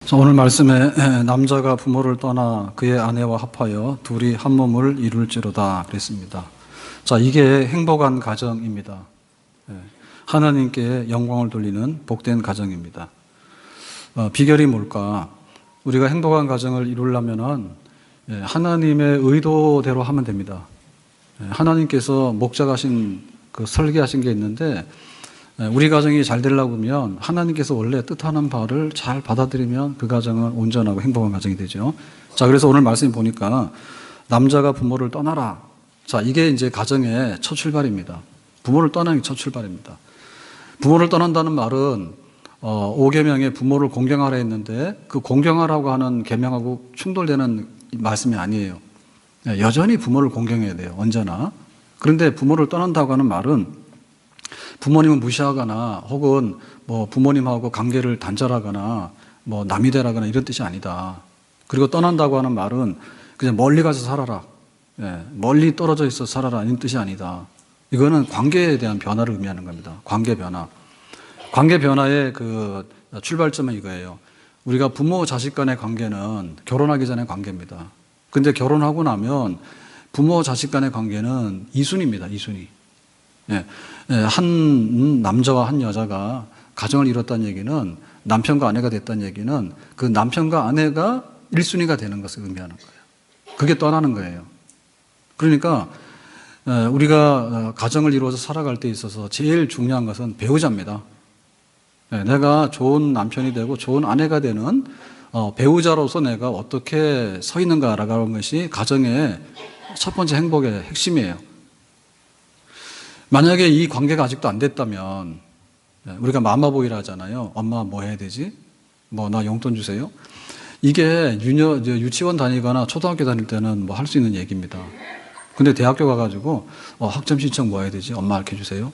자, 오늘 말씀에 남자가 부모를 떠나 그의 아내와 합하여 둘이 한 몸을 이룰지로다 그랬습니다. 자, 이게 행복한 가정입니다. 하나님께 영광을 돌리는 복된 가정입니다. 비결이 뭘까? 우리가 행복한 가정을 이루려면은 하나님의 의도대로 하면 됩니다. 하나님께서 목적하신 그 설계하신 게 있는데 우리 가정이 잘 되려고 하면 하나님께서 원래 뜻하는 바를 잘 받아들이면 그 가정은 온전하고 행복한 가정이 되죠. 자, 그래서 오늘 말씀 보니까 남자가 부모를 떠나라. 자, 이게 이제 가정의 첫 출발입니다. 부모를 떠나는 게 첫 출발입니다. 부모를 떠난다는 말은 5계명에 부모를 공경하라 했는데 그 공경하라고 하는 계명하고 충돌되는 말씀이 아니에요. 여전히 부모를 공경해야 돼요. 언제나. 그런데 부모를 떠난다고 하는 말은 부모님을 무시하거나 혹은 뭐 부모님하고 관계를 단절하거나 뭐 남이 되라거나 이런 뜻이 아니다. 그리고 떠난다고 하는 말은 그냥 멀리 가서 살아라. 멀리 떨어져 있어 살아라. 이런 뜻이 아니다. 이거는 관계에 대한 변화를 의미하는 겁니다. 관계 변화. 관계 변화의 그 출발점은 이거예요. 우리가 부모 자식 간의 관계는 결혼하기 전의 관계입니다. 근데 결혼하고 나면 부모 자식 간의 관계는 이순입니다. 이순이. 한 남자와 한 여자가 가정을 이뤘다는 얘기는 남편과 아내가 됐다는 얘기는 그 남편과 아내가 1순위가 되는 것을 의미하는 거예요. 그게 떠나는 거예요. 그러니까 우리가 가정을 이루어서 살아갈 때 있어서 제일 중요한 것은 배우자입니다. 내가 좋은 남편이 되고 좋은 아내가 되는 배우자로서 내가 어떻게 서 있는가라고 하는 것이 가정의 첫 번째 행복의 핵심이에요. 만약에 이 관계가 아직도 안 됐다면 우리가 마마보이라 하잖아요. 엄마 뭐 해야 되지? 뭐 나 용돈 주세요. 이게 유치원 다니거나 초등학교 다닐 때는 뭐 할 수 있는 얘기입니다. 근데 대학교 가가지고 학점 신청 뭐 해야 되지? 엄마 알려 주세요.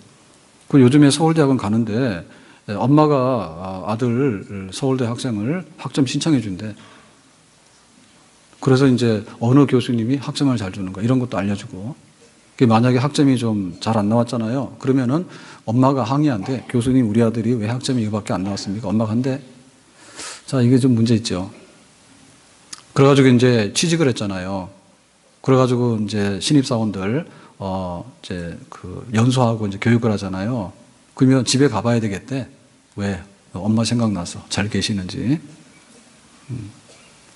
그 요즘에 서울대학원 가는데 엄마가 아들 서울대 학생을 학점 신청해 준대. 그래서 이제 어느 교수님이 학점을 잘 주는 거 이런 것도 알려주고. 만약에 학점이 좀 잘 안 나왔잖아요. 그러면은 엄마가 항의한대. 교수님, 우리 아들이 왜 학점이 이거밖에 안 나왔습니까? 엄마가 한대. 자, 이게 좀 문제 있죠. 그래가지고 이제 취직을 했잖아요. 그래가지고 이제 신입사원들, 이제 그 연수하고 이제 교육을 하잖아요. 그러면 집에 가봐야 되겠대. 왜? 엄마 생각나서 잘 계시는지.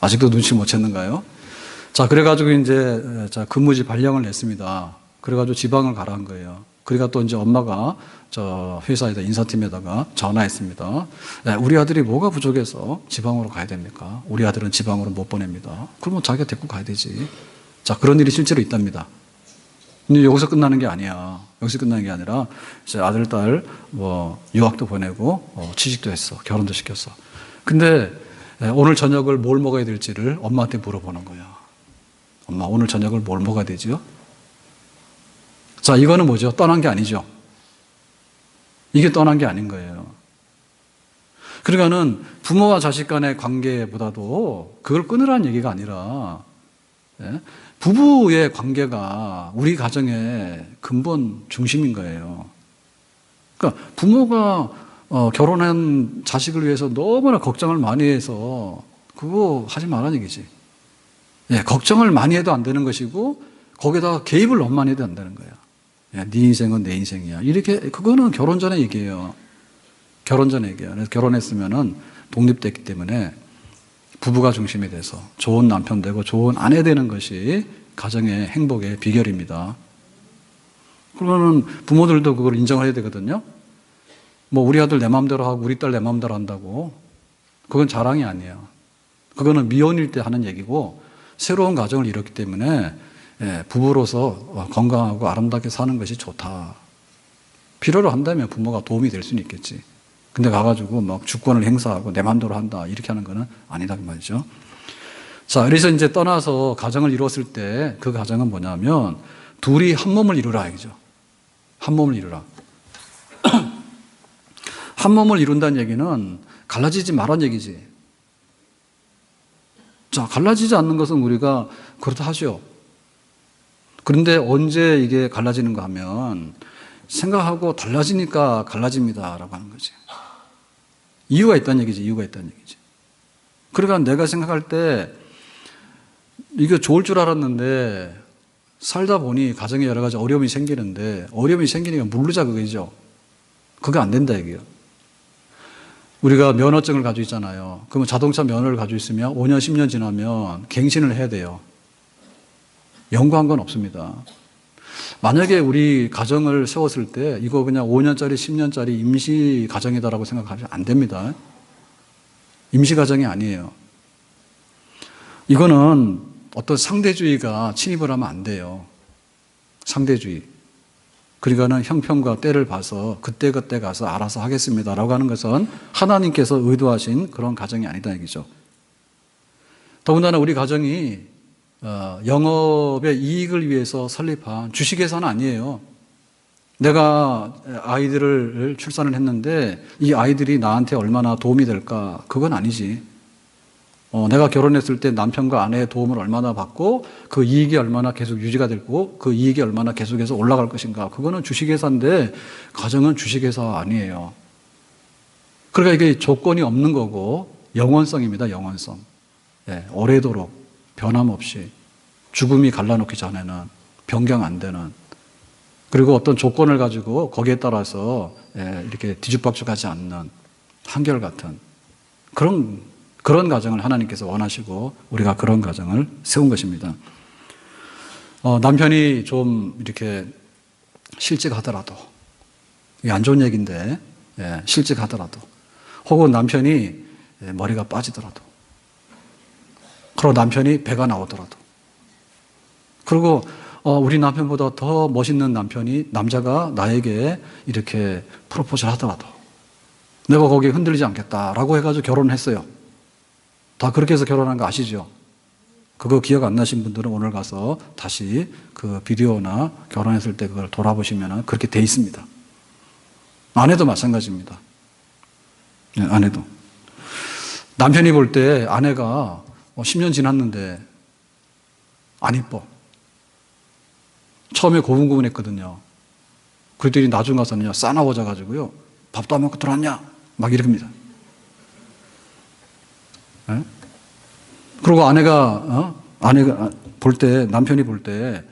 아직도 눈치 못 챘는가요? 자, 그래가지고 이제 근무지 발령을 냈습니다. 그래가지고 지방을 가라 한 거예요. 그러니까 또 이제 엄마가 저 회사에다 인사팀에다가 전화했습니다. 우리 아들이 뭐가 부족해서 지방으로 가야 됩니까? 우리 아들은 지방으로 못 보냅니다. 그러면 자기가 데리고 가야 되지. 자, 그런 일이 실제로 있답니다. 근데 여기서 끝나는 게 아니야. 여기서 끝나는 게 아니라 이제 아들, 딸 뭐 유학도 보내고 취직도 했어. 결혼도 시켰어. 근데 오늘 저녁을 뭘 먹어야 될지를 엄마한테 물어보는 거야. 엄마, 오늘 저녁을 뭘 먹어야 되지요? 자, 이거는 뭐죠? 떠난 게 아니죠. 이게 떠난 게 아닌 거예요. 그러니까는 부모와 자식 간의 관계보다도 그걸 끊으라는 얘기가 아니라 부부의 관계가 우리 가정의 근본 중심인 거예요. 그러니까 부모가 결혼한 자식을 위해서 너무나 걱정을 많이 해서 그거 하지 말라는 얘기지. 걱정을 많이 해도 안 되는 것이고 거기다가 개입을 너무 많이 해도 안 되는 거야. 네 인생은 내 인생이야. 이렇게 그거는 결혼 전에 얘기예요. 결혼 전에 얘기예요. 그래서 결혼했으면은 독립됐기 때문에 부부가 중심이 돼서 좋은 남편 되고 좋은 아내 되는 것이 가정의 행복의 비결입니다. 그러면은 부모들도 그걸 인정을 해야 되거든요. 뭐 우리 아들 내 마음대로 하고 우리 딸 내 마음대로 한다고 그건 자랑이 아니에요. 그거는 미혼일 때 하는 얘기고 새로운 가정을 이뤘기 때문에 부부로서 건강하고 아름답게 사는 것이 좋다. 필요로 한다면 부모가 도움이 될 수는 있겠지. 근데 가가지고 막 주권을 행사하고 내 마음대로 한다 이렇게 하는 거는 아니다 그 말이죠. 자, 그래서 이제 떠나서 가정을 이뤘을 때 그 가정은 뭐냐면 둘이 한 몸을 이루라 이거죠. 한 몸을 이루라. 한 몸을 이룬다는 얘기는 갈라지지 말란 얘기지. 자, 갈라지지 않는 것은 우리가 그렇다 하죠. 그런데 언제 이게 갈라지는가 하면 생각하고 달라지니까 갈라집니다라고 하는 거지. 이유가 있다는 얘기지. 이유가 있다는 얘기지. 그러니까 내가 생각할 때 이게 좋을 줄 알았는데 살다 보니 가정에 여러 가지 어려움이 생기는데 어려움이 생기니까 물르자 그거죠. 그게 안 된다 이게요. 우리가 면허증을 가지고 있잖아요. 그러면 자동차 면허를 가지고 있으면 5년, 10년 지나면 갱신을 해야 돼요. 연구한 건 없습니다. 만약에 우리 가정을 세웠을 때 이거 그냥 5년짜리, 10년짜리 임시 가정이다라고 생각하면 안 됩니다. 임시 가정이 아니에요. 이거는 어떤 상대주의가 침입을 하면 안 돼요. 상대주의. 그러니까는 형편과 때를 봐서 그때 가서 알아서 하겠습니다라고 하는 것은 하나님께서 의도하신 그런 가정이 아니다 얘기죠. 더군다나 우리 가정이 영업의 이익을 위해서 설립한 주식회사는 아니에요. 내가 아이들을 출산을 했는데 이 아이들이 나한테 얼마나 도움이 될까? 그건 아니지. 내가 결혼했을 때 남편과 아내의 도움을 얼마나 받고 그 이익이 얼마나 계속 유지가 되고 그 이익이 얼마나 계속해서 올라갈 것인가. 그거는 주식회사인데 가정은 주식회사 아니에요. 그러니까 이게 조건이 없는 거고 영원성입니다. 영원성. 예, 오래도록 변함없이 죽음이 갈라놓기 전에는 변경 안 되는 그리고 어떤 조건을 가지고 거기에 따라서 이렇게 뒤죽박죽하지 않는 한결같은 그런 가정을 하나님께서 원하시고 우리가 그런 가정을 세운 것입니다. 남편이 좀 이렇게 실직하더라도 이게 안 좋은 얘기인데 실직하더라도 혹은 남편이 머리가 빠지더라도 그리고 남편이 배가 나오더라도 그리고 우리 남편보다 더 멋있는 남자가 나에게 이렇게 프로포즈를 하더라도 내가 거기에 흔들리지 않겠다라고 해가지고 결혼을 했어요. 다 그렇게 해서 결혼한 거 아시죠? 그거 기억 안 나신 분들은 오늘 가서 다시 그 비디오나 결혼했을 때 그걸 돌아보시면 그렇게 돼 있습니다. 아내도 마찬가지입니다. 네, 아내도. 남편이 볼 때 아내가 10년 지났는데 안 이뻐. 처음에 고분고분했거든요. 그랬더니 나중 가서는요, 싸나워져가지고요, 밥도 안 먹고 들어왔냐? 막 이럽니다. 네? 그리고 아내가 볼 때, 남편이 볼 때,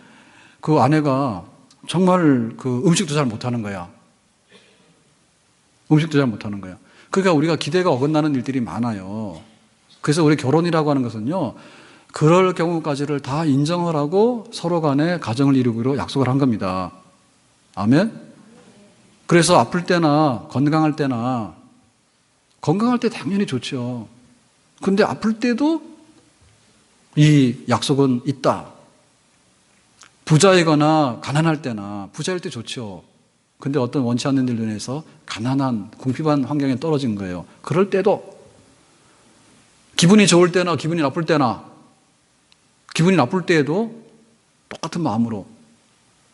그 아내가 정말 그 음식도 잘 못하는 거야. 음식도 잘 못하는 거야. 그러니까 우리가 기대가 어긋나는 일들이 많아요. 그래서 우리 결혼이라고 하는 것은요, 그럴 경우까지를 다 인정을 하고 서로 간에 가정을 이루기로 약속을 한 겁니다. 아멘? 그래서 아플 때나 건강할 때 당연히 좋죠. 근데 아플 때도 이 약속은 있다. 부자이거나 가난할 때나, 부자일 때 좋죠. 근데 어떤 원치 않는 일로 인해서 가난한, 궁핍한 환경에 떨어진 거예요. 그럴 때도 기분이 좋을 때나 기분이 나쁠 때나 기분이 나쁠 때에도 똑같은 마음으로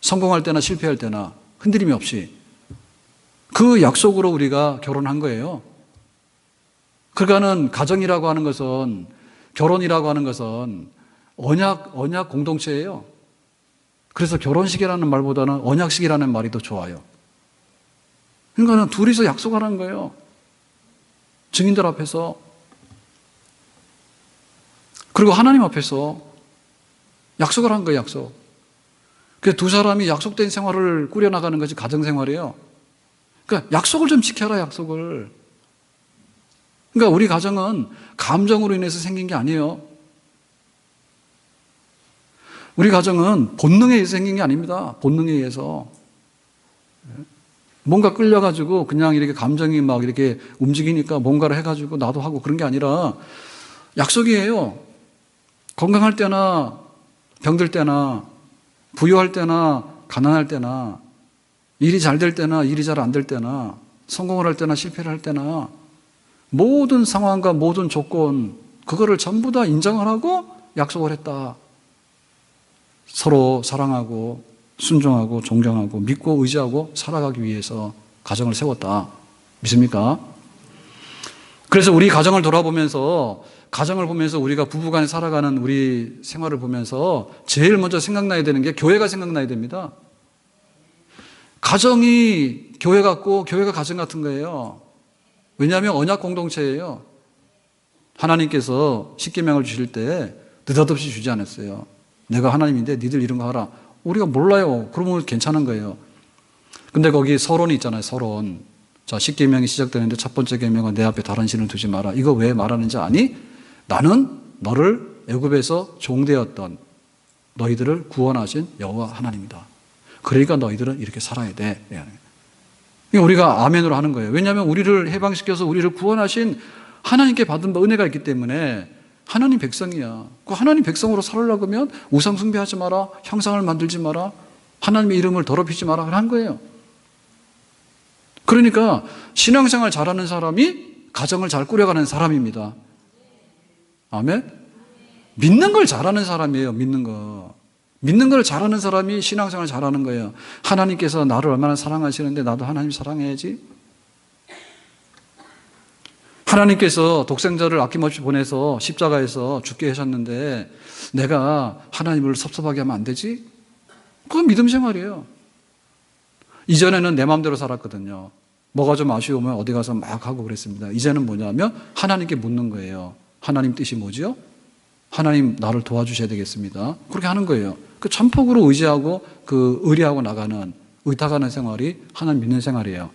성공할 때나 실패할 때나 흔들림이 없이 그 약속으로 우리가 결혼한 거예요. 그러니까는 가정이라고 하는 것은 결혼이라고 하는 것은 언약 공동체예요. 그래서 결혼식이라는 말보다는 언약식이라는 말이 더 좋아요. 그러니까는 둘이서 약속하는 거예요. 증인들 앞에서 그리고 하나님 앞에서 약속을 한 거예요, 약속. 그래서 두 사람이 약속된 생활을 꾸려나가는 것이 가정생활이에요. 그러니까 약속을 좀 지켜라, 약속을. 그러니까 우리 가정은 감정으로 인해서 생긴 게 아니에요. 우리 가정은 본능에 의해서 생긴 게 아닙니다. 본능에 의해서. 뭔가 끌려가지고 그냥 이렇게 감정이 막 이렇게 움직이니까 뭔가를 해가지고 나도 하고 그런 게 아니라 약속이에요. 건강할 때나 병들 때나 부유할 때나 가난할 때나 일이 잘 될 때나 일이 잘 안 될 때나 성공을 할 때나 실패를 할 때나 모든 상황과 모든 조건 그거를 전부 다 인정을 하고 약속을 했다. 서로 사랑하고 순종하고 존경하고 믿고 의지하고 살아가기 위해서 가정을 세웠다. 믿습니까? 그래서 우리 가정을 돌아보면서 가정을 보면서 우리가 부부간에 살아가는 우리 생활을 보면서 제일 먼저 생각나야 되는 게 교회가 생각나야 됩니다. 가정이 교회 같고 교회가 가정 같은 거예요. 왜냐하면 언약 공동체예요. 하나님께서 십계명을 주실 때 느닷없이 주지 않았어요. 내가 하나님인데 니들 이런 거 하라. 우리가 몰라요. 그러면 괜찮은 거예요. 근데 거기 서론이 있잖아요. 서론. 자, 십계명이 시작되는데 첫 번째 계명은 내 앞에 다른 신을 두지 마라. 이거 왜 말하는지 아니? 나는 너를 애굽에서 종되었던 너희들을 구원하신 여호와 하나님이다. 그러니까 너희들은 이렇게 살아야 돼. 이거 우리가 아멘으로 하는 거예요. 왜냐하면 우리를 해방시켜서 우리를 구원하신 하나님께 받은 은혜가 있기 때문에 하나님 백성이야. 그 하나님 백성으로 살으려고 하면 우상 숭배하지 마라. 형상을 만들지 마라. 하나님의 이름을 더럽히지 마라. 한 거예요. 그러니까 신앙생활 잘하는 사람이 가정을 잘 꾸려가는 사람입니다. 아멘? 믿는 걸 잘하는 사람이에요. 믿는 거. 믿는 걸 잘하는 사람이 신앙생활 잘하는 거예요. 하나님께서 나를 얼마나 사랑하시는데 나도 하나님 사랑해야지. 하나님께서 독생자를 아낌없이 보내서 십자가에서 죽게 하셨는데 내가 하나님을 섭섭하게 하면 안 되지? 그건 믿음 생활이에요. 이전에는 내 마음대로 살았거든요. 뭐가 좀 아쉬우면 어디 가서 막 하고 그랬습니다. 이제는 뭐냐면 하나님께 묻는 거예요. 하나님 뜻이 뭐지요? 하나님 나를 도와주셔야 되겠습니다. 그렇게 하는 거예요. 그 전폭으로 의지하고 그 의리하고 나가는 의탁하는 생활이 하나님 믿는 생활이에요.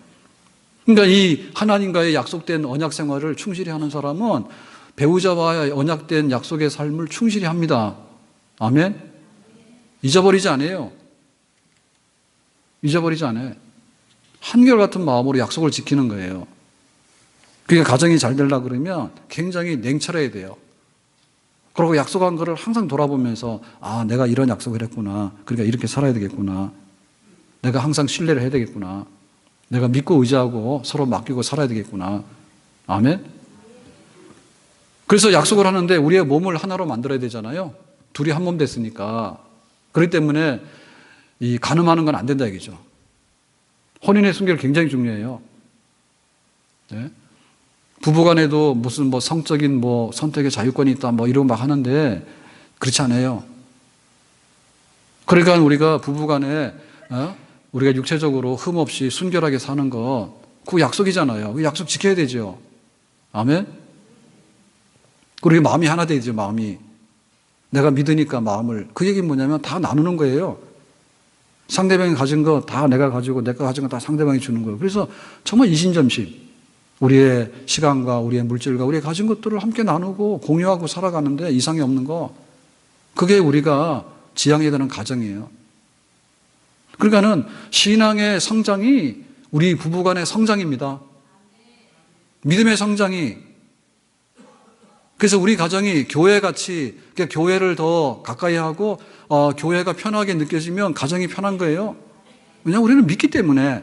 그러니까 이 하나님과의 약속된 언약 생활을 충실히 하는 사람은 배우자와의 언약된 약속의 삶을 충실히 합니다. 아멘? 잊어버리지 않아요. 잊어버리지 않아요. 한결같은 마음으로 약속을 지키는 거예요. 그러니까 가정이 잘 되려고 그러면 굉장히 냉철해야 돼요. 그리고 약속한 거를 항상 돌아보면서 아, 내가 이런 약속을 했구나. 그러니까 이렇게 살아야 되겠구나. 내가 항상 신뢰를 해야 되겠구나. 내가 믿고 의지하고 서로 맡기고 살아야 되겠구나. 아멘? 그래서 약속을 하는데 우리의 몸을 하나로 만들어야 되잖아요. 둘이 한 몸 됐으니까. 그렇기 때문에 이 간음하는 건 안 된다 얘기죠. 혼인의 순결 굉장히 중요해요. 네? 부부간에도 무슨 뭐 성적인 뭐 선택의 자유권이 있다 뭐 이런 거 막 하는데 그렇지 않아요. 그러니까 우리가 부부간에 우리가 육체적으로 흠 없이 순결하게 사는 거 그거 약속이잖아요. 그 약속 지켜야 되죠. 아멘? 그리고 마음이 하나 되죠. 마음이. 내가 믿으니까 마음을. 그 얘기는 뭐냐면 다 나누는 거예요. 상대방이 가진 거 다 내가 가지고 내가 가진 거 다 상대방이 주는 거예요. 그래서 정말 이신점심. 우리의 시간과 우리의 물질과 우리의 가진 것들을 함께 나누고 공유하고 살아가는데 이상이 없는 거. 그게 우리가 지향해야 되는 가정이에요. 그러니까는 신앙의 성장이 우리 부부간의 성장입니다. 믿음의 성장이. 그래서 우리 가정이 교회같이 교회를 더 가까이 하고 교회가 편하게 느껴지면 가정이 편한 거예요. 왜냐하면 우리는 믿기 때문에.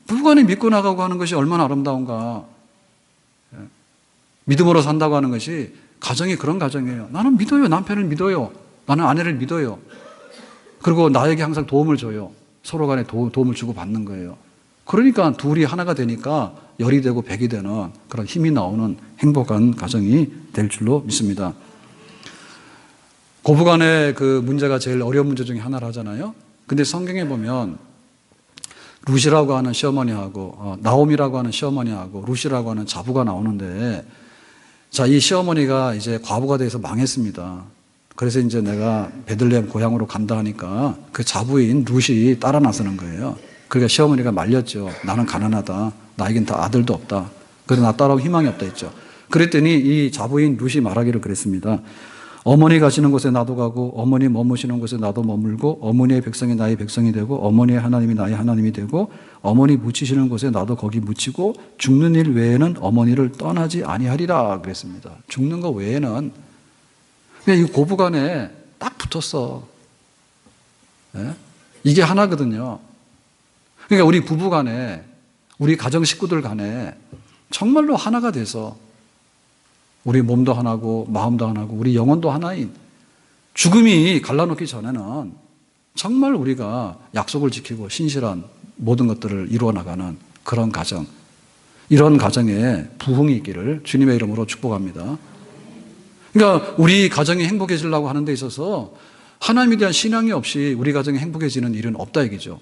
부부간에 믿고 나가고 하는 것이 얼마나 아름다운가. 믿음으로 산다고 하는 것이 가정이 그런 가정이에요. 나는 믿어요. 남편을 믿어요. 나는 아내를 믿어요. 그리고 나에게 항상 도움을 줘요. 서로 간에 도움을 주고 받는 거예요. 그러니까 둘이 하나가 되니까 열이 되고 백이 되는 그런 힘이 나오는 행복한 가정이 될 줄로 믿습니다. 고부간의 그 문제가 제일 어려운 문제 중에 하나를 하잖아요. 근데 성경에 보면 룻이라고 하는 시어머니하고 나옴이라고 하는 시어머니하고 룻이라고 하는 자부가 나오는데 자, 이 시어머니가 이제 과부가 돼서 망했습니다. 그래서 이제 내가 베들레헴 고향으로 간다 하니까 그 자부인 룻이 따라 나서는 거예요. 그러니까 시어머니가 말렸죠. 나는 가난하다. 나에겐 다 아들도 없다. 그래서 나 따라올 희망이 없다 했죠. 그랬더니 이 자부인 룻이 말하기를 그랬습니다. 어머니 가시는 곳에 나도 가고 어머니 머무시는 곳에 나도 머물고 어머니의 백성이 나의 백성이 되고 어머니의 하나님이 나의 하나님이 되고 어머니 묻히시는 곳에 나도 거기 묻히고 죽는 일 외에는 어머니를 떠나지 아니하리라 그랬습니다. 죽는 거 외에는 그냥 이 고부간에 딱 붙었어. 네? 이게 하나거든요. 그러니까 우리 부부간에 우리 가정 식구들 간에 정말로 하나가 돼서 우리 몸도 하나고 마음도 하나고 우리 영혼도 하나인 죽음이 갈라놓기 전에는 정말 우리가 약속을 지키고 신실한 모든 것들을 이루어 나가는 그런 가정, 이런 가정에 부흥이 있기를 주님의 이름으로 축복합니다. 그러니까 우리 가정이 행복해지려고 하는 데 있어서 하나님에 대한 신앙이 없이 우리 가정이 행복해지는 일은 없다 얘기죠.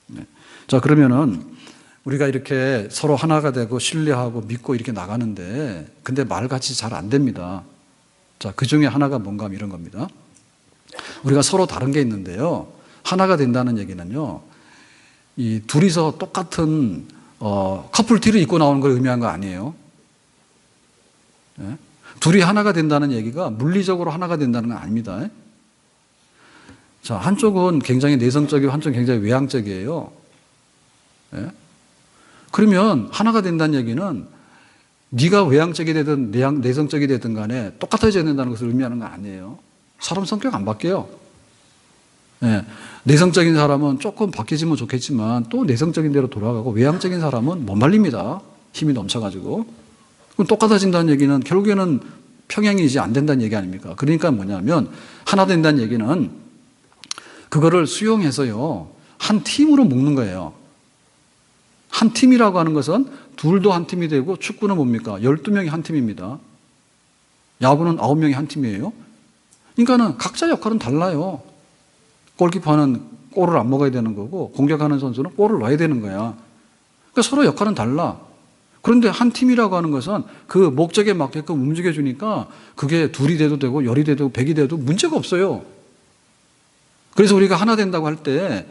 네. 자, 그러면은 우리가 이렇게 서로 하나가 되고 신뢰하고 믿고 이렇게 나가는데 근데 말같이 잘 안 됩니다. 자, 그 중에 하나가 뭔가 하면 이런 겁니다. 우리가 서로 다른 게 있는데요. 하나가 된다는 얘기는요. 이 둘이서 똑같은 커플티를 입고 나오는 걸 의미한 거 아니에요. 예? 둘이 하나가 된다는 얘기가 물리적으로 하나가 된다는 건 아닙니다. 자, 한쪽은 굉장히 내성적이고 한쪽은 굉장히 외향적이에요. 예? 그러면 하나가 된다는 얘기는 네가 외향적이 되든 내성적이 되든 간에 똑같아져야 된다는 것을 의미하는 건 아니에요. 사람 성격 안 바뀌어요. 예. 내성적인 사람은 조금 바뀌지면 좋겠지만 또 내성적인 대로 돌아가고 외향적인 사람은 못 말립니다. 힘이 넘쳐가지고. 그럼 똑같아진다는 얘기는 결국에는 평행이지 안 된다는 얘기 아닙니까? 그러니까 뭐냐면 하나 된다는 얘기는 그거를 수용해서요. 한 팀으로 묶는 거예요. 한 팀이라고 하는 것은 둘도 한 팀이 되고 축구는 뭡니까? 12명이 한 팀입니다. 야구는 9명이 한 팀이에요. 그러니까는 각자 역할은 달라요. 골키퍼는 골을 안 먹어야 되는 거고 공격하는 선수는 골을 넣어야 되는 거야. 그러니까 서로 역할은 달라. 그런데 한 팀이라고 하는 것은 그 목적에 맞게끔 움직여주니까 그게 둘이 돼도 되고 열이 돼도 100이 돼도 문제가 없어요. 그래서 우리가 하나 된다고 할 때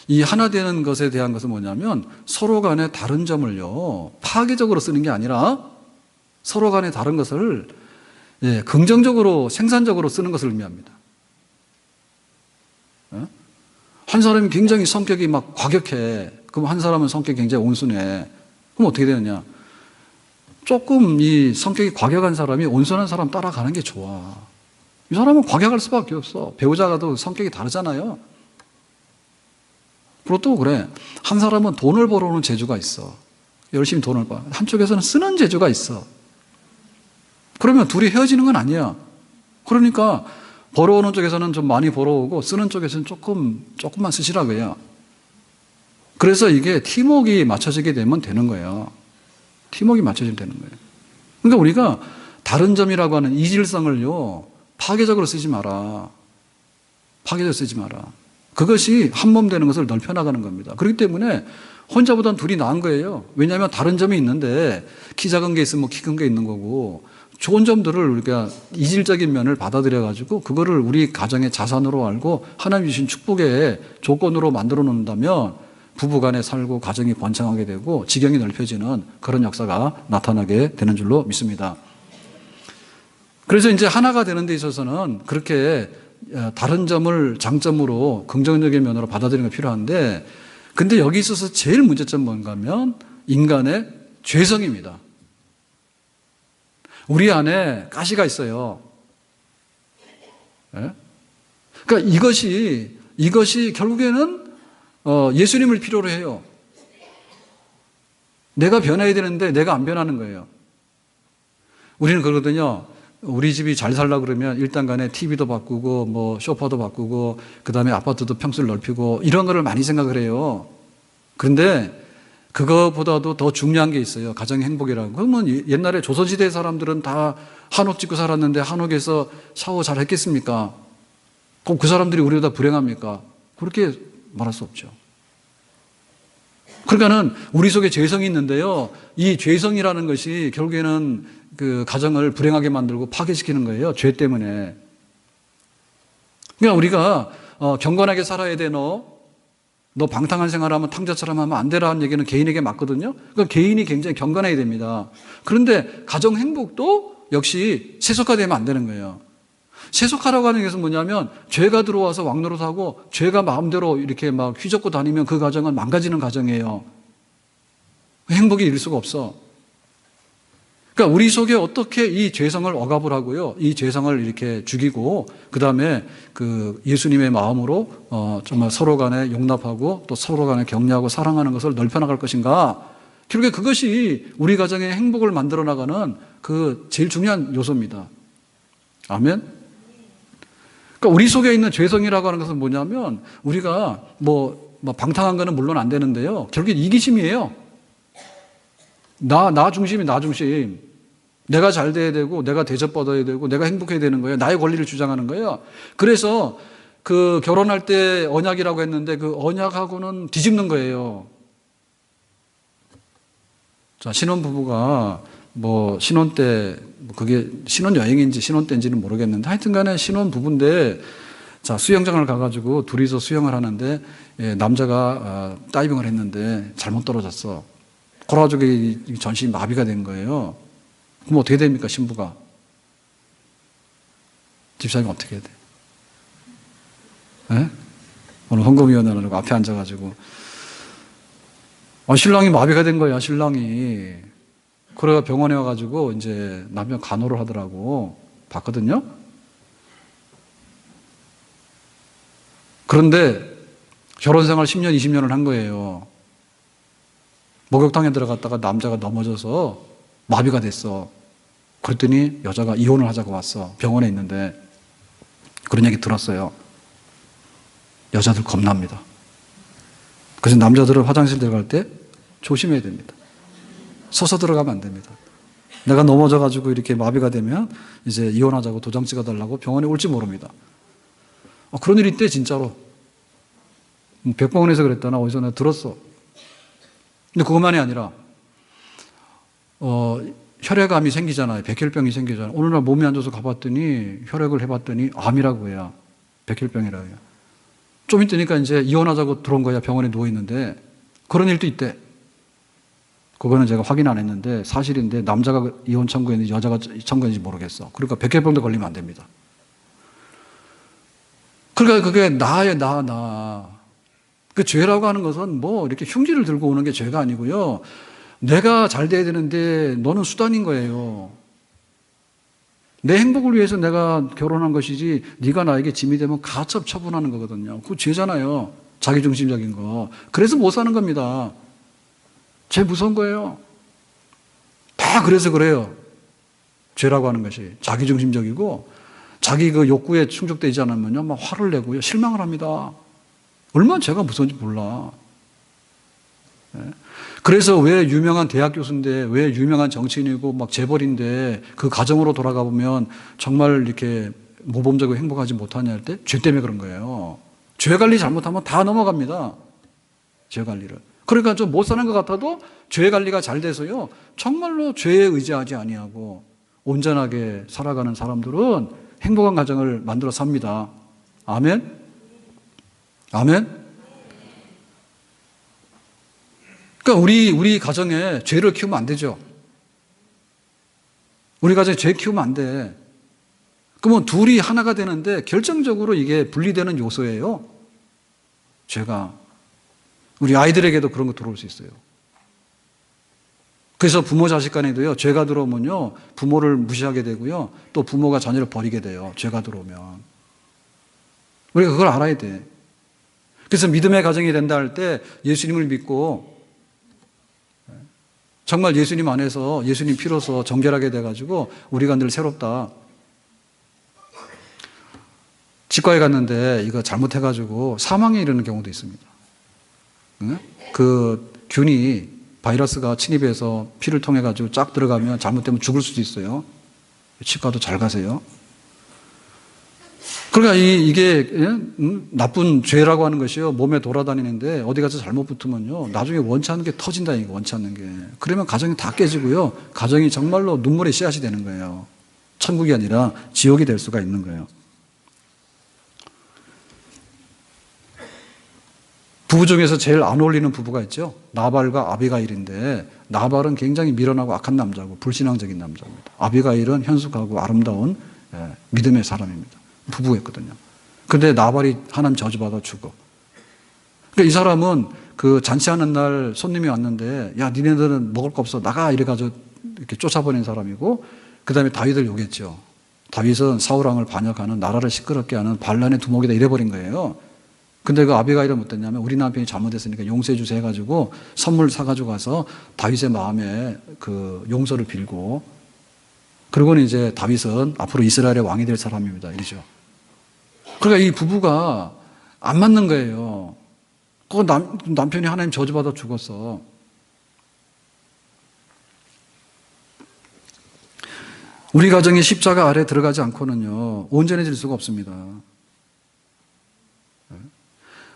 이 하나 되는 것에 대한 것은 뭐냐면 서로 간의 다른 점을요 파괴적으로 쓰는 게 아니라 서로 간의 다른 것을 긍정적으로 생산적으로 쓰는 것을 의미합니다. 한 사람이 굉장히 성격이 막 과격해. 그럼 한 사람은 성격이 굉장히 온순해. 그럼 어떻게 되느냐? 조금 이 성격이 과격한 사람이 온순한 사람 따라가는 게 좋아. 이 사람은 과격할 수밖에 없어. 배우자가도 성격이 다르잖아요. 그리고 또 그래. 한 사람은 돈을 벌어오는 재주가 있어. 열심히 돈을 벌어. 한쪽에서는 쓰는 재주가 있어. 그러면 둘이 헤어지는 건 아니야. 그러니까 벌어오는 쪽에서는 좀 많이 벌어오고 쓰는 쪽에서는 조금만 쓰시라고 해요. 그래서 이게 팀워크가 맞춰지게 되면 되는 거예요. 팀워크가 맞춰지면 되는 거예요. 그러니까 우리가 다른 점이라고 하는 이질성을요, 파괴적으로 쓰지 마라. 파괴적으로 쓰지 마라. 그것이 한 몸 되는 것을 넓혀나가는 겁니다. 그렇기 때문에 혼자보단 둘이 나은 거예요. 왜냐하면 다른 점이 있는데 키 작은 게 있으면 키 큰 게 있는 거고 좋은 점들을 우리가 이질적인 면을 받아들여가지고 그거를 우리 가정의 자산으로 알고 하나님 주신 축복의 조건으로 만들어 놓는다면 부부간에 살고 가정이 번창하게 되고 지경이 넓혀지는 그런 역사가 나타나게 되는 줄로 믿습니다. 그래서 이제 하나가 되는 데 있어서는 그렇게 다른 점을 장점으로 긍정적인 면으로 받아들이는 게 필요한데 근데 여기 있어서 제일 문제점 뭔가 하면 인간의 죄성입니다. 우리 안에 가시가 있어요. 예? 그러니까 이것이 결국에는 예수님을 필요로 해요. 내가 변해야 되는데 내가 안 변하는 거예요. 우리는 그러거든요. 우리 집이 잘 살려고 그러면 일단 간에 TV도 바꾸고 뭐 소파도 바꾸고 그다음에 아파트도 평수를 넓히고 이런 거를 많이 생각을 해요. 그런데 그거보다도 더 중요한 게 있어요. 가정의 행복이라고. 그러면 옛날에 조선시대 사람들은 다 한옥 짓고 살았는데 한옥에서 샤워 잘 했겠습니까? 그럼 그 사람들이 우리보다 불행합니까? 그렇게 말할 수 없죠. 그러니까는 우리 속에 죄성이 있는데요. 이 죄성이라는 것이 결국에는 그 가정을 불행하게 만들고 파괴시키는 거예요. 죄 때문에. 그러니까 우리가 경건하게 살아야 돼 너 방탕한 생활하면 탕자처럼 하면 안 되라는 얘기는 개인에게 맞거든요. 그러니까 개인이 굉장히 경건해야 됩니다. 그런데 가정 행복도 역시 세속화되면 안 되는 거예요. 세속화라고 하는 것은 뭐냐면 죄가 들어와서 왕노릇하고 죄가 마음대로 이렇게 막 휘젓고 다니면 그 가정은 망가지는 가정이에요. 행복이 이룰 수가 없어. 그러니까 우리 속에 어떻게 이 죄성을 억압을 하고요, 이 죄성을 이렇게 죽이고 그 다음에 그 예수님의 마음으로 정말 서로 간에 용납하고 또 서로 간에 격려하고 사랑하는 것을 넓혀나갈 것인가? 결국에 그것이 우리 가정의 행복을 만들어 나가는 그 제일 중요한 요소입니다. 아멘. 그러니까 우리 속에 있는 죄성이라고 하는 것은 뭐냐면 우리가 뭐 방탕한 거는 물론 안 되는데요. 결국에 이기심이에요. 나 중심이 나 중심. 내가 잘 돼야 되고 내가 대접받아야 되고 내가 행복해야 되는 거예요. 나의 권리를 주장하는 거예요. 그래서 그 결혼할 때 언약이라고 했는데 그 언약하고는 뒤집는 거예요. 자, 신혼부부가 뭐 신혼 때, 뭐 그게 신혼여행인지 신혼 때인지는 모르겠는데 하여튼 간에 신혼부부인데 자, 수영장을 가가지고 둘이서 수영을 하는데 남자가 다이빙을 했는데 잘못 떨어졌어. 그래가지고 이 전신이 마비가 된 거예요. 그럼 어떻게 됩니까, 신부가? 집사님 어떻게 해야 돼? 네? 오늘 헌금위원회라고 앞에 앉아가지고 신랑이 마비가 된 거야, 신랑이. 그래가 병원에 와가지고 이제 남편 간호를 하더라고. 봤거든요. 그런데 결혼 생활 10년, 20년을 한 거예요. 목욕탕에 들어갔다가 남자가 넘어져서 마비가 됐어. 그랬더니 여자가 이혼을 하자고 왔어. 병원에 있는데. 그런 얘기 들었어요. 여자들 겁납니다. 그래서 남자들은 화장실 들어갈 때 조심해야 됩니다. 서서 들어가면 안 됩니다. 내가 넘어져가지고 이렇게 마비가 되면 이제 이혼하자고 도장 찍어달라고 병원에 올지 모릅니다. 그런 일이 있대, 진짜로. 백병원에서 그랬다나 어디서 내가 들었어. 근데 그것만이 아니라, 혈액암이 생기잖아요. 백혈병이 생기잖아요. 어느 날 몸이 안 좋아서 가봤더니 혈액을 해봤더니 암이라고 해요. 백혈병이라고 해요. 좀 있으니까 이제 이혼하자고 들어온 거야. 병원에 누워있는데. 그런 일도 있대. 그거는 제가 확인 안 했는데 사실인데 남자가 이혼 청구했는지 여자가 청구했는지 모르겠어. 그러니까 백혈병도 걸리면 안 됩니다. 그러니까 그게 나예요, 나. 그 죄라고 하는 것은 뭐 이렇게 흉기를 들고 오는 게 죄가 아니고요. 내가 잘 돼야 되는데 너는 수단인 거예요. 내 행복을 위해서 내가 결혼한 것이지 네가 나에게 짐이 되면 가처 처분하는 거거든요. 그거 죄잖아요. 자기중심적인 거. 그래서 못 사는 겁니다. 죄 무서운 거예요. 다 그래서 그래요. 죄라고 하는 것이 자기중심적이고 자기 그 욕구에 충족되지 않으면요, 막 화를 내고요, 실망을 합니다. 얼마나 죄가 무서운지 몰라. 그래서 왜 유명한 대학 교수인데, 왜 유명한 정치인이고 막 재벌인데 그 가정으로 돌아가 보면 정말 이렇게 모범적이고 행복하지 못하냐 할 때 죄 때문에 그런 거예요. 죄 관리 잘못하면 다 넘어갑니다. 죄 관리를. 그러니까 좀 못 사는 것 같아도 죄 관리가 잘 돼서요, 정말로 죄에 의지하지 아니하고 온전하게 살아가는 사람들은 행복한 가정을 만들어 삽니다. 아멘? 아멘? 그러니까 우리 가정에 죄를 키우면 안 되죠. 우리 가정에 죄 키우면 안 돼. 그러면 둘이 하나가 되는데 결정적으로 이게 분리되는 요소예요. 죄가. 우리 아이들에게도 그런 거 들어올 수 있어요. 그래서 부모 자식 간에도요, 죄가 들어오면요, 부모를 무시하게 되고요, 또 부모가 자녀를 버리게 돼요. 죄가 들어오면. 우리가 그걸 알아야 돼. 그래서 믿음의 가정이 된다 할 때 예수님을 믿고 정말 예수님 안에서 예수님 피로서 정결하게 돼가지고 우리가 늘 새롭다. 치과에 갔는데 이거 잘못해가지고 사망에 이르는 경우도 있습니다. 그 균이, 바이러스가 침입해서 피를 통해가지고 쫙 들어가면 잘못되면 죽을 수도 있어요. 치과도 잘 가세요. 그러니까 이게 나쁜 죄라고 하는 것이요, 몸에 돌아다니는데 어디 가서 잘못 붙으면요, 나중에 원치 않는 게 터진다니까, 원치 않는 게. 그러면 가정이 다 깨지고요, 가정이 정말로 눈물의 씨앗이 되는 거예요. 천국이 아니라 지옥이 될 수가 있는 거예요. 부부 중에서 제일 안 어울리는 부부가 있죠. 나발과 아비가일인데, 나발은 굉장히 미련하고 악한 남자고 불신앙적인 남자입니다. 아비가일은 현숙하고 아름다운 믿음의 사람입니다. 부부였거든요. 근데 나발이 하나님 저주받아 죽어. 그러니까 이 사람은 그 잔치하는 날 손님이 왔는데, 야, 니네들은 먹을 거 없어, 나가, 이래가지고 이렇게 쫓아보낸 사람이고, 그 다음에 다윗을 욕했죠. 다윗은 사울왕을 반역하는, 나라를 시끄럽게 하는 반란의 두목이다, 이래버린 거예요. 근데 그 아비가일은 어땠냐면, 우리 남편이 잘못했으니까 용서해 주세요 해가지고 선물 사가지고 가서 다윗의 마음에 그 용서를 빌고, 그리고는 이제 다윗은 앞으로 이스라엘의 왕이 될 사람입니다, 이러죠. 그러니까 이 부부가 안 맞는 거예요. 그 남편이 하나님 저주받아 죽었어. 우리 가정이 십자가 아래 들어가지 않고는요, 온전해질 수가 없습니다.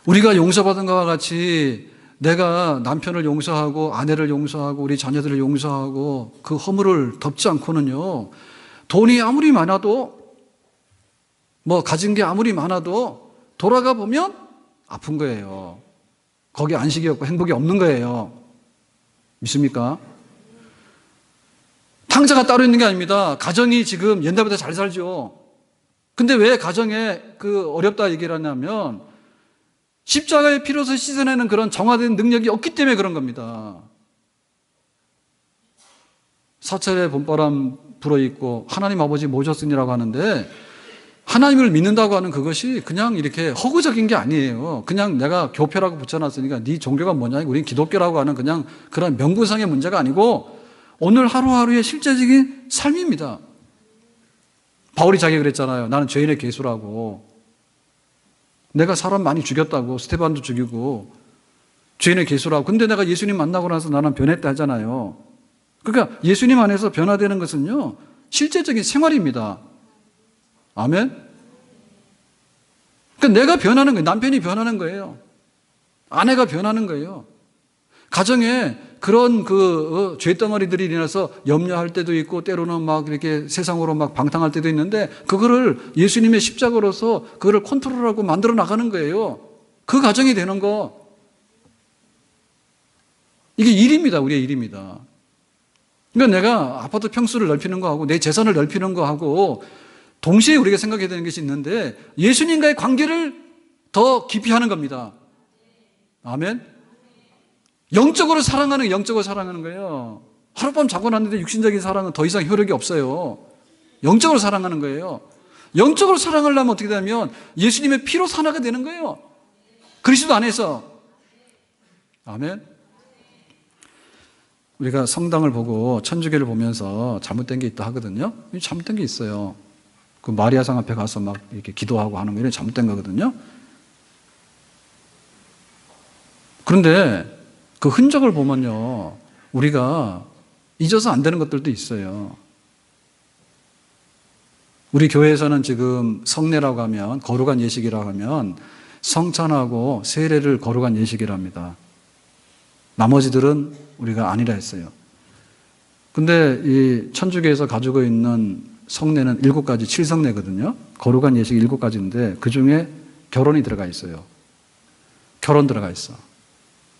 우리가 용서받은 것과 같이 내가 남편을 용서하고 아내를 용서하고 우리 자녀들을 용서하고 그 허물을 덮지 않고는요, 돈이 아무리 많아도 뭐 가진 게 아무리 많아도 돌아가 보면 아픈 거예요. 거기 안식이 없고 행복이 없는 거예요. 믿습니까? 탕자가 따로 있는 게 아닙니다. 가정이 지금 옛날보다 잘 살죠. 근데 왜 가정에 그 어렵다 얘기를 하냐면 십자가의 피로서 씻어내는 그런 정화된 능력이 없기 때문에 그런 겁니다. 사찰에 봄바람 불어있고 하나님 아버지 모셨으니라고 하는데 하나님을 믿는다고 하는 그것이 그냥 이렇게 허구적인 게 아니에요. 그냥 내가 교표라고 붙여놨으니까 네 종교가 뭐냐? 우린 기독교라고 하는 그냥 그런 명분상의 문제가 아니고 오늘 하루하루의 실제적인 삶입니다. 바울이 자기가 그랬잖아요. 나는 죄인의 괴수라고. 내가 사람 많이 죽였다고. 스테반도 죽이고 죄인의 괴수라고. 근데 내가 예수님 만나고 나서 나는 변했다 하잖아요. 그러니까 예수님 안에서 변화되는 것은요, 실제적인 생활입니다. 아멘? 그러니까 내가 변하는 거예요. 남편이 변하는 거예요. 아내가 변하는 거예요. 가정에 그런 죄덩어리들이 일어나서 염려할 때도 있고 때로는 막 이렇게 세상으로 막 방탕할 때도 있는데 그거를 예수님의 십자가로서 그거를 컨트롤하고 만들어 나가는 거예요. 그 가정이 되는 거. 이게 일입니다. 우리의 일입니다. 그러니까 내가 아파트 평수를 넓히는 거하고 내 재산을 넓히는 거하고 동시에 우리가 생각해야 되는 것이 있는데 예수님과의 관계를 더 깊이 하는 겁니다. 아멘? 영적으로 사랑하는 거예요. 하룻밤 자고 났는데 육신적인 사랑은 더 이상 효력이 없어요. 영적으로 사랑하는 거예요. 영적으로 사랑하려면 어떻게 되냐면 예수님의 피로 하나가 되는 거예요. 그리스도 안에서. 아멘? 우리가 성당을 보고 천주교를 보면서 잘못된 게 있다 하거든요. 잘못된 게 있어요. 그 마리아상 앞에 가서 막 이렇게 기도하고 하는 거 이런 잘못된 거거든요. 그런데 그 흔적을 보면요, 우리가 잊어서 안 되는 것들도 있어요. 우리 교회에서는 지금 성례라고 하면, 거룩한 예식이라고 하면 성찬하고 세례를 거룩한 예식이랍니다. 나머지들은 우리가 아니라 했어요. 근데 이 천주교에서 가지고 있는 성례는 7가지 7성례거든요. 거룩한 예식이 7가지인데 그 중에 결혼이 들어가 있어요. 결혼 들어가 있어.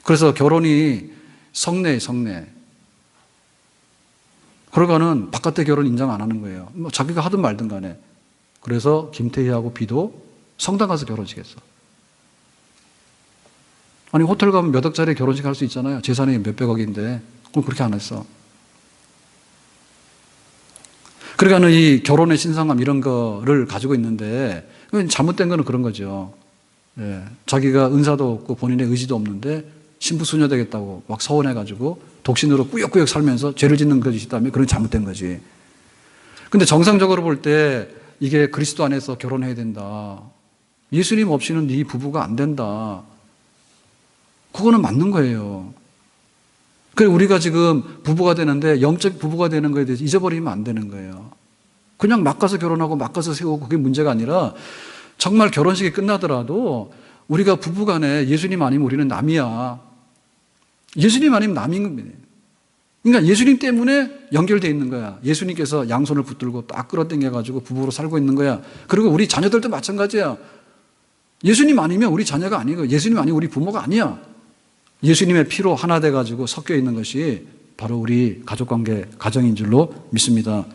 그래서 결혼이 성례. 그러고는 바깥의 결혼 인정 안 하는 거예요. 뭐 자기가 하든 말든 간에. 그래서 김태희하고 비도 성당 가서 결혼식 했어. 아니 호텔 가면 몇 억짜리 결혼식 할 수 있잖아요. 재산이 몇백억인데 그럼 그렇게 안 했어. 그러니까 이 결혼의 신성함 이런 거를 가지고 있는데 잘못된 거는 그런 거죠. 예, 자기가 은사도 없고 본인의 의지도 없는데 신부 수녀 되겠다고 막 서원해가지고 독신으로 꾸역꾸역 살면서 죄를 짓는 것이 있다면 그건 잘못된 거지. 근데 정상적으로 볼 때 이게 그리스도 안에서 결혼해야 된다. 예수님 없이는 네 부부가 안 된다. 그거는 맞는 거예요. 그래서 우리가 지금 부부가 되는데 영적 부부가 되는 거에 대해서 잊어버리면 안 되는 거예요. 그냥 막 가서 결혼하고 막 가서 세우고 그게 문제가 아니라 정말 결혼식이 끝나더라도 우리가 부부 간에 예수님 아니면 우리는 남이야. 예수님 아니면 남인 겁니다. 그러니까 예수님 때문에 연결되어 있는 거야. 예수님께서 양손을 붙들고 딱 끌어당겨가지고 부부로 살고 있는 거야. 그리고 우리 자녀들도 마찬가지야. 예수님 아니면 우리 자녀가 아니고 예수님 아니면 우리 부모가 아니야. 예수님의 피로 하나 돼가지고 섞여 있는 것이 바로 우리 가족관계, 가정인 줄로 믿습니다.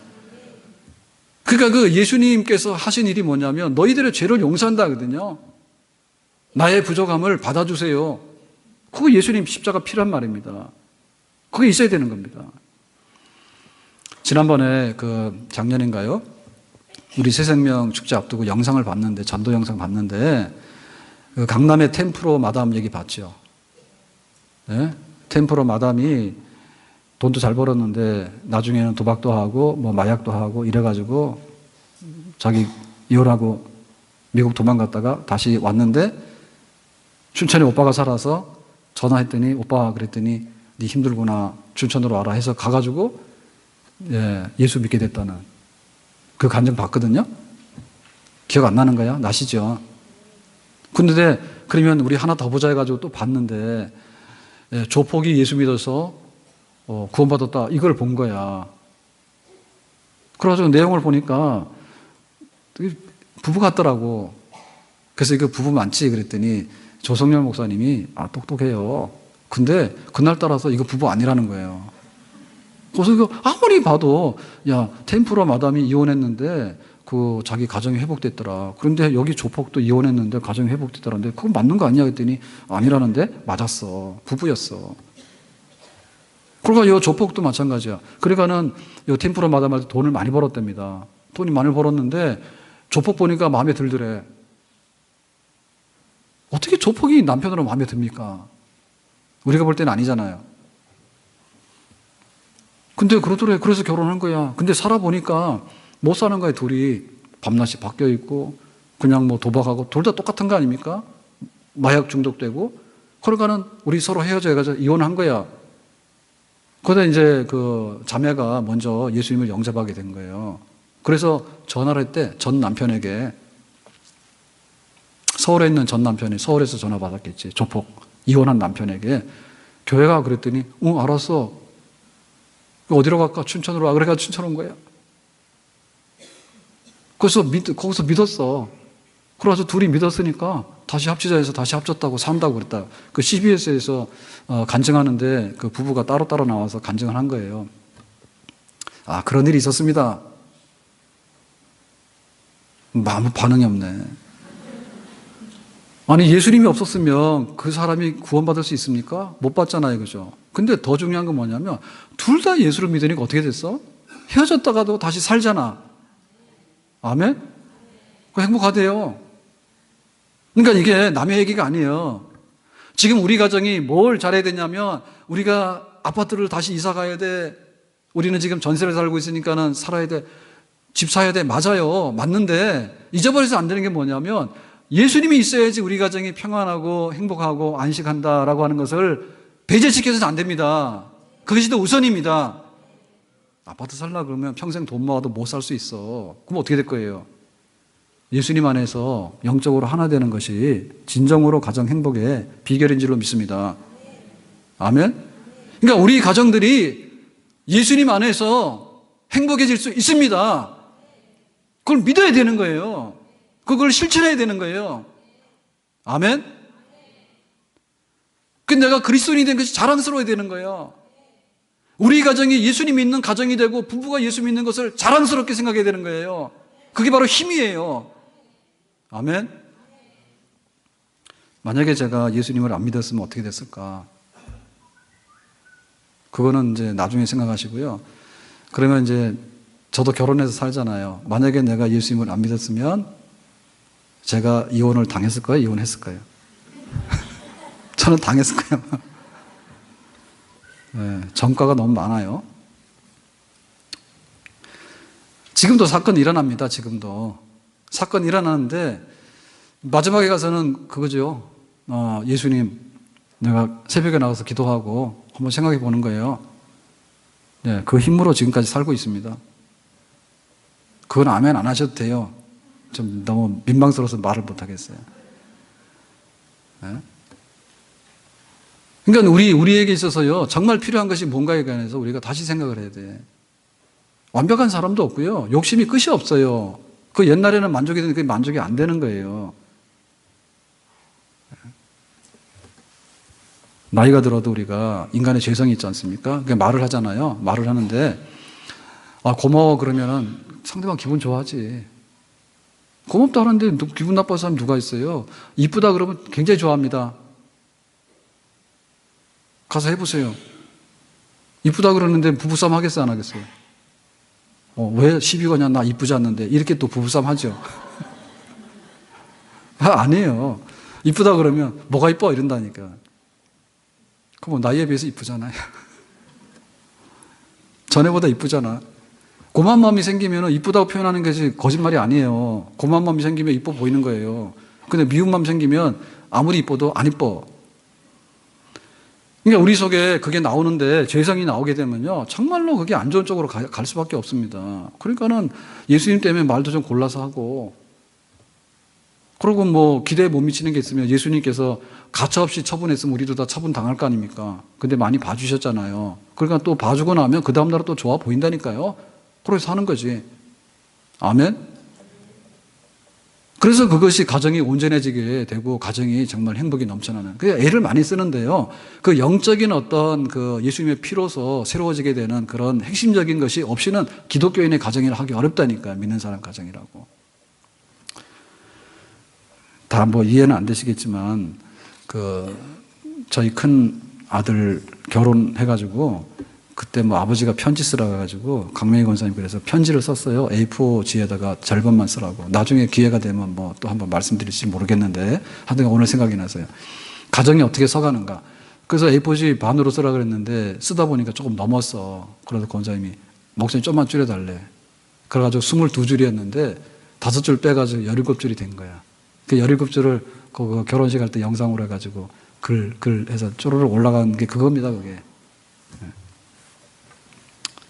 그러니까 그 예수님께서 하신 일이 뭐냐면 너희들의 죄를 용서한다 하거든요. 나의 부족함을 받아주세요. 그거 예수님 십자가 피란 말입니다. 그게 있어야 되는 겁니다. 지난번에 작년인가요? 우리 새생명 축제 앞두고 영상을 봤는데, 전도 영상 봤는데, 강남의 템프로 마담 얘기 봤죠. 네? 템프로 마담이 돈도 잘 벌었는데, 나중에는 도박도 하고, 뭐 마약도 하고, 이래가지고, 자기 이혼하고 미국 도망갔다가 다시 왔는데, 춘천에 오빠가 살아서 전화했더니, 오빠 그랬더니, 네 힘들구나, 춘천으로 와라 해서 가가지고, 예수 믿게 됐다는 그 간증 봤거든요. 기억 안 나는 거야? 나시죠? 근데 그러면 우리 하나 더 보자 해가지고 또 봤는데 조폭이 예수 믿어서 구원받았다. 이걸 본 거야. 그래가지고 내용을 보니까 부부 같더라고. 그래서 이거 부부 많지? 그랬더니 조성렬 목사님이 똑똑해요. 근데 그날따라서 이거 부부 아니라는 거예요. 그래서 이거 아무리 봐도 템프라 마담이 이혼했는데 자기 가정이 회복됐더라. 그런데 여기 조폭도 이혼했는데 가정이 회복됐더라는데 그건 맞는 거 아니야? 그랬더니 아니라는데 맞았어. 부부였어. 그러니까 이 조폭도 마찬가지야. 그러니까는 이 템프라 마담한테 돈을 많이 벌었답니다. 돈이 많이 벌었는데 조폭 보니까 마음에 들더래. 어떻게 조폭이 남편으로 마음에 듭니까? 우리가 볼 때는 아니잖아요. 근데 그러더래. 그래서 결혼한 거야. 근데 살아보니까 못 사는 거야. 둘이 밤낮이 바뀌어 있고 그냥 도박하고 둘 다 똑같은 거 아닙니까? 마약 중독되고. 그러니까는 우리 서로 헤어져가지고 이혼한 거야. 그러다 이제 그 자매가 먼저 예수님을 영접하게 된 거예요. 그래서 전화를 했대. 전 남편에게. 서울에 있는 전 남편이 서울에서 전화 받았겠지. 조폭 이혼한 남편에게. 교회가 그랬더니 알았어. 어디로 갈까? 춘천으로 와. 그래가 춘천 온 거야. 그래서 거기서 믿었어. 그래서 둘이 믿었으니까 다시 합치자 해서 다시 합쳤다고 산다고 그랬다. 그 CBS에서 간증하는데 그 부부가 따로따로 나와서 간증을 한 거예요. 그런 일이 있었습니다. 아무 반응이 없네. 아니, 예수님이 없었으면 그 사람이 구원받을 수 있습니까? 못 받잖아요. 그죠? 근데 더 중요한 건 뭐냐면 둘 다 예수를 믿으니까 어떻게 됐어? 헤어졌다가도 다시 살잖아. 아멘? 그 행복하대요. 그러니까 이게 남의 얘기가 아니에요. 지금 우리 가정이 뭘 잘해야 되냐면 우리가 아파트를 다시 이사 가야 돼. 우리는 지금 전세를 살고 있으니까는 살아야 돼. 집 사야 돼. 맞아요. 맞는데 잊어버려서 안 되는 게 뭐냐면 예수님이 있어야지 우리 가정이 평안하고 행복하고 안식한다라고 하는 것을 배제시켜서는 안 됩니다. 그것이 더 우선입니다. 아파트 살라 그러면 평생 돈 모아도 못 살 수 있어. 그럼 어떻게 될 거예요? 예수님 안에서 영적으로 하나 되는 것이 진정으로 가정 행복의 비결인 줄로 믿습니다. 아멘? 그러니까 우리 가정들이 예수님 안에서 행복해질 수 있습니다. 그걸 믿어야 되는 거예요. 그걸 실천해야 되는 거예요. 아멘? 근데 내가 그리스도인이 된 것이 자랑스러워야 되는 거예요. 우리 가정이 예수님 믿는 가정이 되고 부부가 예수 믿는 것을 자랑스럽게 생각해야 되는 거예요. 그게 바로 힘이에요. 아멘? 만약에 제가 예수님을 안 믿었으면 어떻게 됐을까? 그거는 이제 나중에 생각하시고요. 그러면 이제 저도 결혼해서 살잖아요. 만약에 내가 예수님을 안 믿었으면 제가 이혼을 당했을까요? 이혼했을까요? 저는 당했을 거예요. 네, 전과가 너무 많아요. 지금도 사건이 일어납니다. 지금도. 사건이 일어나는데 마지막에 가서는 그거죠. 예수님, 내가 새벽에 나가서 기도하고 한번 생각해 보는 거예요. 네, 그 힘으로 지금까지 살고 있습니다. 그건 아멘 안 하셔도 돼요. 좀 너무 민망스러워서 말을 못 하겠어요. 네? 그러니까 우리에게 있어서요, 정말 필요한 것이 뭔가에 관해서 우리가 다시 생각을 해야 돼. 완벽한 사람도 없고요, 욕심이 끝이 없어요. 그 옛날에는 만족이 되는데 그게 만족이 안 되는 거예요. 나이가 들어도 우리가 인간의 죄성이 있지 않습니까? 그게 말을 하잖아요. 말을 하는데, 고마워 그러면은 상대방 기분 좋아하지. 고맙다 하는데 기분 나쁜 사람 누가 있어요? 이쁘다 그러면 굉장히 좋아합니다. 가서 해보세요. 이쁘다 그러는데 부부싸움 하겠어요, 안 하겠어요? 왜 시비 거냐, 나 이쁘지 않는데. 이렇게 또 부부싸움 하죠. 아니에요. 이쁘다 그러면 뭐가 이뻐? 이런다니까. 그럼 나이에 비해서 이쁘잖아요. 전에보다 이쁘잖아. 고마운 마음이 생기면 이쁘다고 표현하는 것이 거짓말이 아니에요. 고마운 마음이 생기면 이뻐 보이는 거예요. 근데 미운 마음 생기면 아무리 이뻐도 안 이뻐. 그러니까 우리 속에 그게 나오는데 죄성이 나오게 되면요, 정말로 그게 안 좋은 쪽으로 갈 수밖에 없습니다. 그러니까는 예수님 때문에 말도 좀 골라서 하고, 그리고 뭐 기대에 못 미치는 게 있으면 예수님께서 가차없이 처분했으면 우리도 다 처분 당할 거 아닙니까? 근데 많이 봐주셨잖아요. 그러니까 또 봐주고 나면 그 다음날은 또 좋아 보인다니까요. 그래서 사는 거지. 아멘? 그래서 그것이 가정이 온전해지게 되고 가정이 정말 행복이 넘쳐나는. 그 애를 많이 쓰는데요. 그 영적인 어떤 그 예수님의 피로서 새로워지게 되는 그런 핵심적인 것이 없이는 기독교인의 가정이라 하기 어렵다니까요. 믿는 사람 가정이라고. 다 뭐 이해는 안 되시겠지만 그 저희 큰 아들 결혼해가지고 그때 뭐 아버지가 편지 쓰라고 해가지고 강명희 권사님 그래서 편지를 썼어요. A4지에다가 절반만 쓰라고. 나중에 기회가 되면 뭐 또 한번 말씀드릴지 모르겠는데 하여튼 오늘 생각이 나서요. 가정이 어떻게 서가는가. 그래서 A4지 반으로 쓰라고 그랬는데 쓰다 보니까 조금 넘었어. 그래서 권사님이 목사님 좀만 줄여달래. 그래가지고 22줄이었는데 5줄 빼가지고 17줄이 된 거야. 그 17줄을 그 결혼식 할 때 영상으로 해가지고 글 해서 쪼르륵 올라간 게 그겁니다, 그게.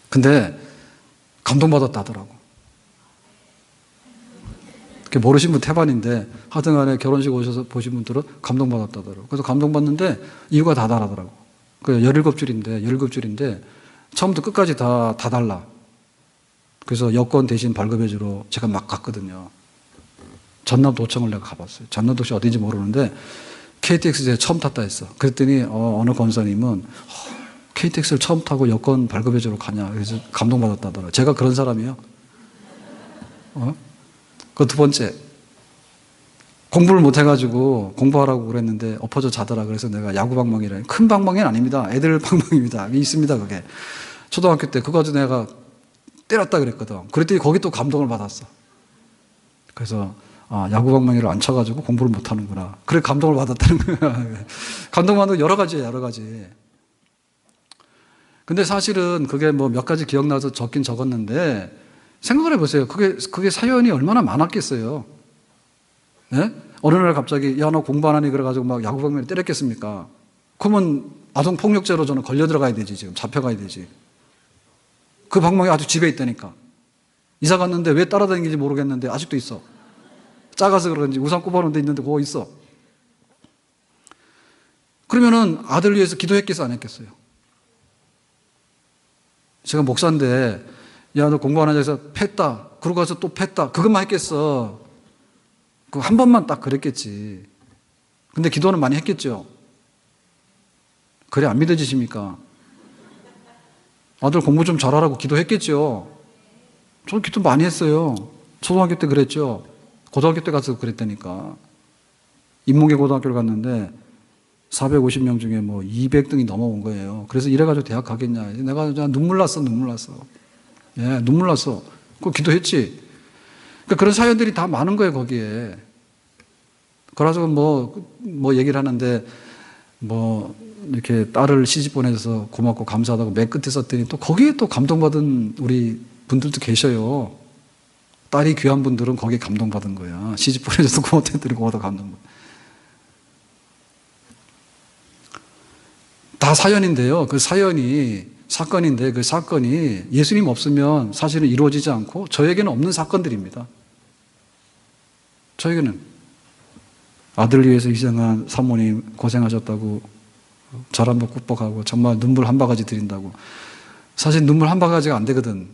근데 감동받았다더라고. 모르신 분 태반인데 하여튼 간에 결혼식 오셔서 보신 분들은 감동받았다더라고. 그래서 감동받는데 이유가 다 다르더라고. 그 17줄인데 처음부터 끝까지 다 달라. 그래서 여권 대신 발급해주러 제가 막 갔거든요. 전남도청을 내가 가봤어요. 전남도청 어딘지 모르는데 KTX에 처음 탔다 했어. 그랬더니 어느 권사님은 KTX를 처음 타고 여권 발급해주러 가냐. 그래서 감동받았다더라. 제가 그런 사람이에요. 그 두 번째, 공부를 못해가지고 공부하라고 그랬는데 엎어져 자더라. 그래서 내가 야구 방망이라. 큰 방망이는 아닙니다. 애들 방망입니다. 있습니다, 그게. 초등학교 때 그거 가지고 내가 때렸다 그랬거든. 그랬더니 거기 또 감동을 받았어. 그래서 야구 방망이를 안 쳐가지고 공부를 못하는구나. 그래 감동을 받았다는 거야. 감동받는 거 여러 가지예요, 여러 가지. 근데 사실은 그게 뭐 몇 가지 기억나서 적긴 적었는데 생각을 해보세요. 그게 사연이 얼마나 많았겠어요. 네? 어느 날 갑자기 야 너 공부 안 하니 그래가지고 막 야구 방망이 때렸겠습니까? 그러면 아동폭력죄로 저는 걸려 들어가야 되지. 지금 잡혀가야 되지. 그 방망이 아주 집에 있다니까. 이사 갔는데 왜 따라다니는지 모르겠는데 아직도 있어. 작아서 그런지 우산 꼽아놓은 데 있는데 그거 있어. 그러면은 아들 위해서 기도했겠어 안 했겠어요? 제가 목사인데 야 너 공부 안 하자 해서 팼다. 그러고 가서 또 팼다. 그것만 했겠어. 그 한 번만 딱 그랬겠지. 근데 기도는 많이 했겠죠. 그래 안 믿어지십니까? 아들 공부 좀 잘하라고 기도했겠죠. 저는 기도 많이 했어요. 초등학교 때 그랬죠. 고등학교 때 가서 그랬다니까. 인문계 고등학교를 갔는데 450명 중에 뭐 200등이 넘어온 거예요. 그래서 이래가지고 대학 가겠냐. 내가 눈물 났어. 예, 눈물 났어. 그거 기도했지. 그러니까 그런 사연들이 다 많은 거예요, 거기에. 그래서 뭐 얘기를 하는데 뭐 이렇게 딸을 시집 보내줘서 고맙고 감사하다고 맨 끝에 썼더니 또 거기에 또 감동받은 우리 분들도 계셔요. 딸이 귀한 분들은 거기에 감동받은 거야. 시집 보내줘서 고맙다 했더니 고맙다 감동받은. 다 사연인데요. 그 사건인데 그 사건이 예수님 없으면 사실은 이루어지지 않고 저에게는 없는 사건들입니다. 저에게는 아들 위해서 희생한 사모님 고생하셨다고 절 한번 꾹뻑하고 정말 눈물 한 바가지 드린다고. 사실 눈물 한 바가지가 안 되거든.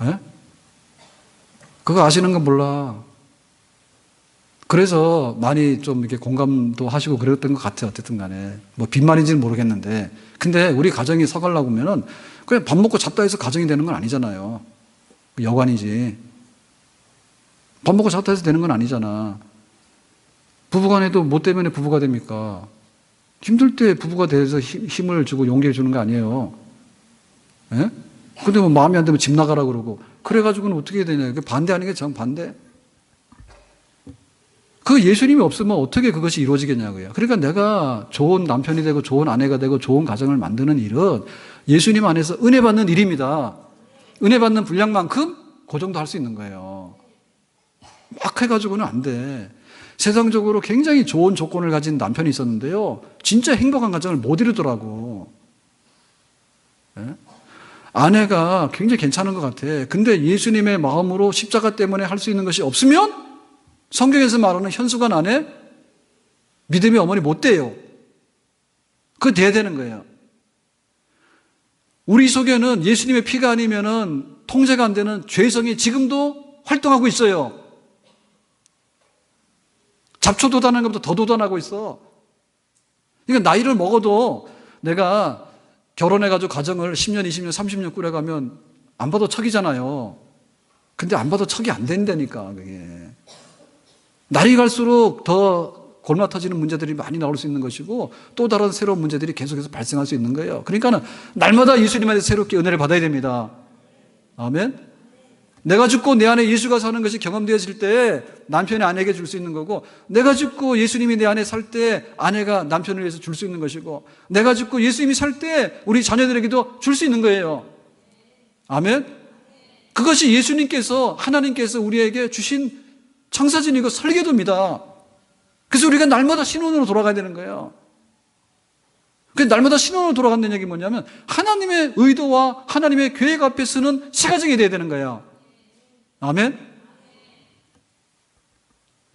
에? 그거 아시는 건 몰라. 그래서 많이 좀 이렇게 공감도 하시고 그랬던 것 같아요. 어쨌든 간에. 뭐 빈말인지는 모르겠는데. 근데 우리 가정이 서가려고 하면은 그냥 밥 먹고 잤다 해서 가정이 되는 건 아니잖아요. 여관이지. 밥 먹고 잤다 해서 되는 건 아니잖아. 부부간에도 뭐 때문에 부부가 됩니까? 힘들 때 부부가 돼서 힘을 주고 용기를 주는 거 아니에요. 예? 근데 뭐 마음에 안 들면 집 나가라 그러고. 그래가지고는 어떻게 해야 되냐. 반대하는 게 정반대. 그 예수님이 없으면 어떻게 그것이 이루어지겠냐고요. 그러니까 내가 좋은 남편이 되고 좋은 아내가 되고 좋은 가정을 만드는 일은 예수님 안에서 은혜 받는 일입니다. 은혜 받는 분량만큼 그 정도 할 수 있는 거예요. 막 해가지고는 안 돼. 세상적으로 굉장히 좋은 조건을 가진 남편이 있었는데요. 진짜 행복한 가정을 못 이루더라고. 예? 아내가 굉장히 괜찮은 것 같아. 근데 예수님의 마음으로 십자가 때문에 할 수 있는 것이 없으면 성경에서 말하는 현수관 안에 믿음의 어머니 못 돼요. 그거 돼야 되는 거예요. 우리 속에는 예수님의 피가 아니면은 통제가 안 되는 죄성이 지금도 활동하고 있어요. 잡초도단하는 것보다 더 도단하고 있어. 그러니까 나이를 먹어도 내가 결혼해가지고 가정을 10년, 20년, 30년 꾸려가면 안 봐도 척이잖아요. 근데 안 봐도 척이 안 된다니까, 그게. 나이 갈수록 더 골마 터지는 문제들이 많이 나올 수 있는 것이고 또 다른 새로운 문제들이 계속해서 발생할 수 있는 거예요. 그러니까는 날마다 예수님한테 새롭게 은혜를 받아야 됩니다. 아멘? 내가 죽고 내 안에 예수가 사는 것이 경험되어질 때 남편이 아내에게 줄 수 있는 거고, 내가 죽고 예수님이 내 안에 살 때 아내가 남편을 위해서 줄 수 있는 것이고, 내가 죽고 예수님이 살 때 우리 자녀들에게도 줄 수 있는 거예요. 아멘? 그것이 예수님께서, 하나님께서 우리에게 주신 청사진이고 설계도입니다. 그래서 우리가 날마다 신혼으로 돌아가야 되는 거예요. 그 날마다 신혼으로 돌아간다는 얘기 뭐냐면 하나님의 의도와 하나님의 계획 앞에 서는 시가정이 돼야 되는 거예요. 아멘?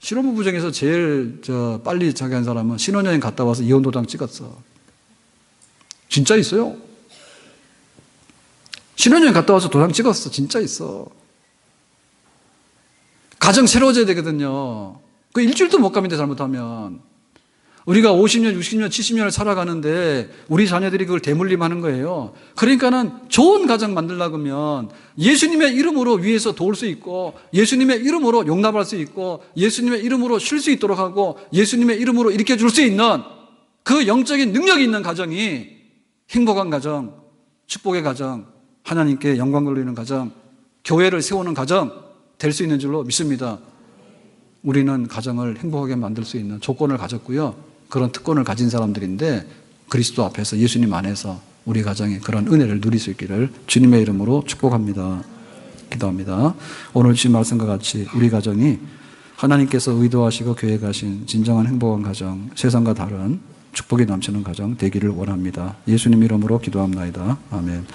신혼부부 중에서 제일 빨리 자기한 사람은 신혼여행 갔다 와서 이혼도장 찍었어. 진짜 있어요. 신혼여행 갔다 와서 도장 찍었어. 진짜 있어. 가정 새로워져야 되거든요. 그 일주일도 못 갑니다, 잘못하면. 우리가 50년, 60년, 70년을 살아가는데 우리 자녀들이 그걸 대물림하는 거예요. 그러니까는 좋은 가정 만들려고 하면 예수님의 이름으로 위에서 도울 수 있고, 예수님의 이름으로 용납할 수 있고, 예수님의 이름으로 쉴 수 있도록 하고, 예수님의 이름으로 일으켜줄 수 있는 그 영적인 능력이 있는 가정이 행복한 가정, 축복의 가정, 하나님께 영광 돌리는 가정, 교회를 세우는 가정 될 수 있는 줄로 믿습니다. 우리는 가정을 행복하게 만들 수 있는 조건을 가졌고요. 그런 특권을 가진 사람들인데 그리스도 앞에서 예수님 안에서 우리 가정이 그런 은혜를 누릴 수 있기를 주님의 이름으로 축복합니다. 기도합니다. 오늘 주신 말씀과 같이 우리 가정이 하나님께서 의도하시고 계획하신 진정한 행복한 가정, 세상과 다른 축복이 넘치는 가정 되기를 원합니다. 예수님 이름으로 기도합나이다. 아멘.